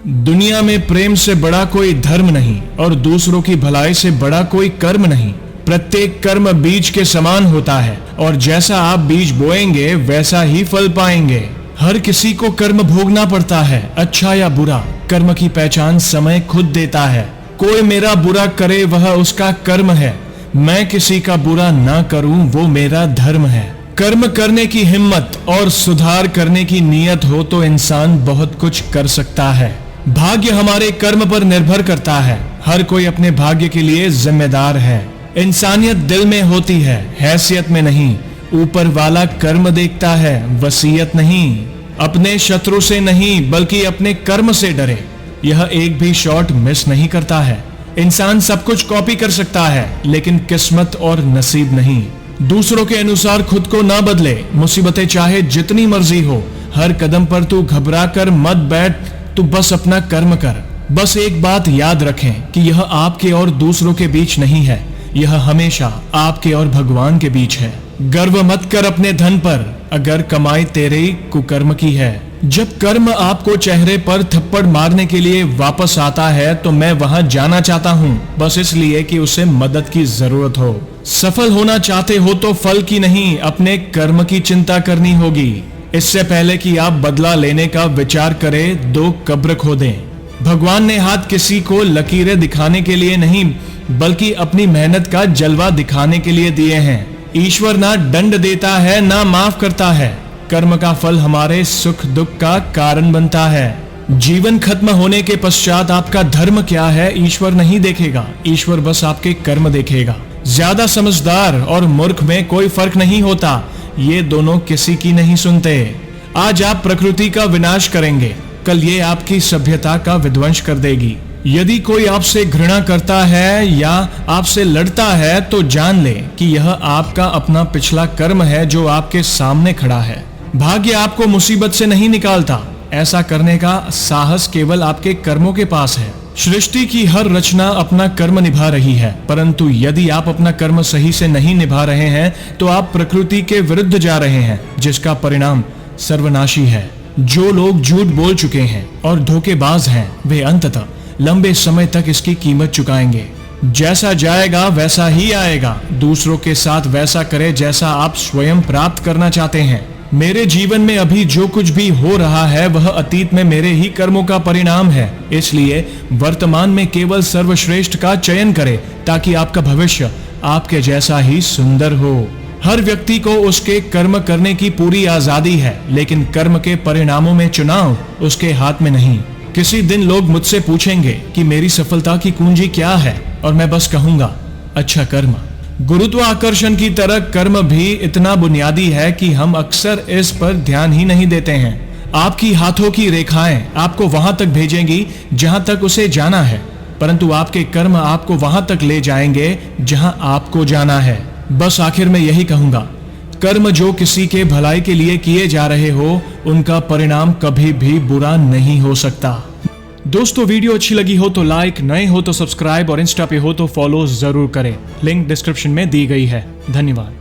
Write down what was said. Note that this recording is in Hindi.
दुनिया में प्रेम से बड़ा कोई धर्म नहीं और दूसरों की भलाई से बड़ा कोई कर्म नहीं। प्रत्येक कर्म बीज के समान होता है और जैसा आप बीज बोएंगे वैसा ही फल पाएंगे। हर किसी को कर्म भोगना पड़ता है, अच्छा या बुरा। कर्म की पहचान समय खुद देता है। कोई मेरा बुरा करे वह उसका कर्म है, मैं किसी का बुरा ना करूं वो मेरा धर्म है। कर्म करने की हिम्मत और सुधार करने की नीयत हो तो इंसान बहुत कुछ कर सकता है। भाग्य हमारे कर्म पर निर्भर करता है। हर कोई अपने भाग्य के लिए जिम्मेदार है। इंसानियत दिल में होती है, हैसियत में नहीं। ऊपर वाला कर्म देखता है, वसीयत नहीं। अपने शत्रु से नहीं बल्कि अपने कर्म से डरे। यह एक भी शॉट मिस नहीं करता है। इंसान सब कुछ कॉपी कर सकता है लेकिन किस्मत और नसीब नहीं। दूसरों के अनुसार खुद को ना बदले। मुसीबतें चाहे जितनी मर्जी हो, हर कदम पर तू घबरा कर मत बैठ, तू बस अपना कर्म कर। बस एक बात याद रखें कि यह आपके और दूसरों के बीच नहीं है, यह हमेशा आपके और भगवान के बीच है। गर्व मत कर अपने धन पर, अगर कमाई तेरे ही कुकर्म की है। जब कर्म आपको चेहरे पर थप्पड़ मारने के लिए वापस आता है तो मैं वहां जाना चाहता हूं, बस इसलिए कि उसे मदद की जरूरत हो। सफल होना चाहते हो तो फल की नहीं, अपने कर्म की चिंता करनी होगी। इससे पहले कि आप बदला लेने का विचार करें, 2 कब्र खोदें। भगवान ने हाथ किसी को लकीरें दिखाने के लिए नहीं बल्कि अपनी मेहनत का जलवा दिखाने के लिए दिए हैं। ईश्वर ना दंड देता है ना माफ करता है। कर्म का फल हमारे सुख दुख का कारण बनता है। जीवन खत्म होने के पश्चात आपका धर्म क्या है ईश्वर नहीं देखेगा, ईश्वर बस आपके कर्म देखेगा। ज्यादा समझदार और मूर्ख में कोई फर्क नहीं होता, ये दोनों किसी की नहीं सुनते। आज आप प्रकृति का विनाश करेंगे, कल ये आपकी सभ्यता का विध्वंस कर देगी। यदि कोई आपसे घृणा करता है या आपसे लड़ता है तो जान ले कि यह आपका अपना पिछला कर्म है जो आपके सामने खड़ा है। भाग्य आपको मुसीबत से नहीं निकालता, ऐसा करने का साहस केवल आपके कर्मों के पास है। सृष्टि की हर रचना अपना कर्म निभा रही है, परंतु यदि आप अपना कर्म सही से नहीं निभा रहे हैं तो आप प्रकृति के विरुद्ध जा रहे हैं, जिसका परिणाम सर्वनाशी है। जो लोग झूठ बोल चुके हैं और धोखेबाज हैं, वे अंततः लंबे समय तक इसकी कीमत चुकाएंगे। जैसा जाएगा वैसा ही आएगा। दूसरों के साथ वैसा करें जैसा आप स्वयं प्राप्त करना चाहते हैं। मेरे जीवन में अभी जो कुछ भी हो रहा है वह अतीत में मेरे ही कर्मों का परिणाम है, इसलिए वर्तमान में केवल सर्वश्रेष्ठ का चयन करें ताकि आपका भविष्य आपके जैसा ही सुंदर हो। हर व्यक्ति को उसके कर्म करने की पूरी आजादी है, लेकिन कर्म के परिणामों में चुनाव उसके हाथ में नहीं। किसी दिन लोग मुझसे पूछेंगे कि मेरी सफलता की कुंजी क्या है और मैं बस कहूंगा, अच्छा कर्म। गुरुत्वाकर्षण की तरह कर्म भी इतना बुनियादी है कि हम अक्सर इस पर ध्यान ही नहीं देते हैं। आपकी हाथों की रेखाएं आपको वहां तक भेजेंगी जहां तक उसे जाना है, परंतु आपके कर्म आपको वहां तक ले जाएंगे जहां आपको जाना है। बस आखिर में यही कहूंगा, कर्म जो किसी के भलाई के लिए किए जा रहे हो उनका परिणाम कभी भी बुरा नहीं हो सकता। दोस्तों, वीडियो अच्छी लगी हो तो लाइक, नए हो तो सब्सक्राइब और इंस्टा पे हो तो फॉलो जरूर करें। लिंक डिस्क्रिप्शन में दी गई है। धन्यवाद।